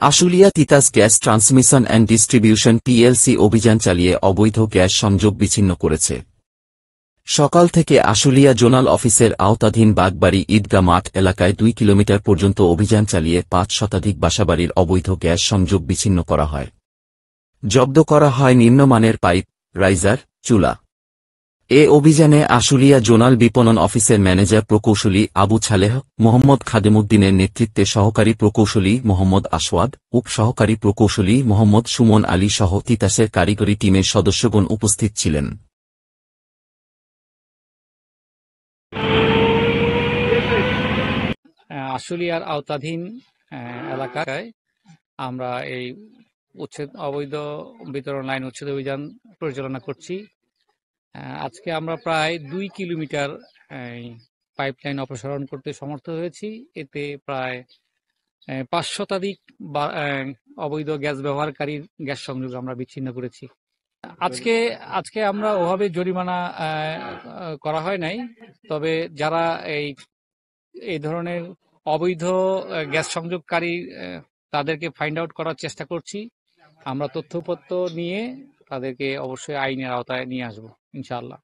Ashulia Titas gas transmission and distribution PLC অভিযান চালিয়ে অবৈধ গ্যাস সংযোগ বিচ্ছিন্ন করেছে। সকাল থেকে আশুলিয়া জোনাল অফিসের আওতাধীন বাগবাড়ি ঈদগাহ মাঠ এলাকায় 2 কিলোমিটার পর্যন্ত অভিযান চালিয়ে 5 শতাধিক বাসাবাড়ির অবৈধ গ্যাস সংযোগ বিচ্ছিন্ন করা হয়। জব্দ করা হয় নিম্নমানের পাইপ, রাইজার, চুলা। এ অভিযানে আশুলিয়া জোনাল বিপণন অফিসের ম্যানেজার প্রকৌশলী আবু ছালেহ মোহাম্মদ খাদেমুদ্দিনের নেতৃত্বে সহকারী প্রকৌশলী মোহাম্মদ আসওয়াদ, উপ সহকারী প্রকৌশলী মোহাম্মদ সুমন আলী সহ তিতাসের কারিগরি টিমের সদস্যগণ উপস্থিত ছিলেন। আশুলিয়ার আওতাধীন এলাকায় আমরা এই অবৈধ বিতরণ লাইন উচ্ছেদ অভিযান পরিচালনা করছি। আজকে আমরা প্রায় 2 কিলোমিটার পাইপলাইন অপসারণ করতে সমর্থ হয়েছি। এতে প্রায় 5 শতাধিক অবৈধ গ্যাস ব্যবহারকারীর গ্যাস সংযোগ আমরা বিচ্ছিন্ন করেছি। আজকে আমরা ওভাবে জরিমানা করা হয় নাই, তবে যারা এই ধরনের অবৈধ গ্যাস সংযোগকারী তাদেরকে ফাইন্ড আউট করার চেষ্টা করছি। আমরা তথ্যপত্র নিয়ে তাদেরকে অবশ্যই আইনের আওতায় নিয়ে আসবো ইনশাআল্লাহ।